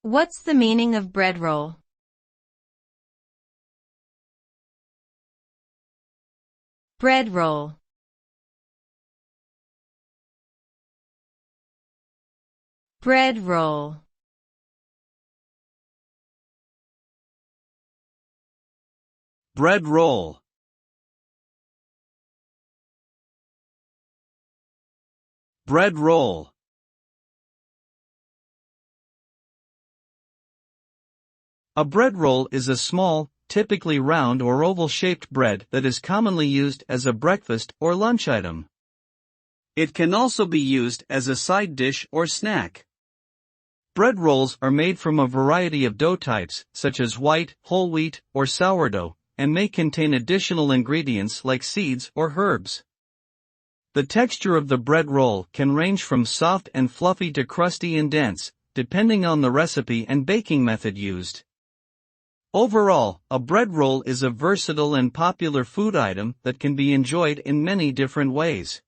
What's the meaning of bread roll? Bread roll. Bread roll. Bread roll. Bread roll. A bread roll is a small, typically round or oval-shaped bread that is commonly used as a breakfast or lunch item. It can also be used as a side dish or snack. Bread rolls are made from a variety of dough types, such as white, whole wheat, or sourdough, and may contain additional ingredients like seeds or herbs. The texture of the bread roll can range from soft and fluffy to crusty and dense, depending on the recipe and baking method used. Overall, a bread roll is a versatile and popular food item that can be enjoyed in many different ways.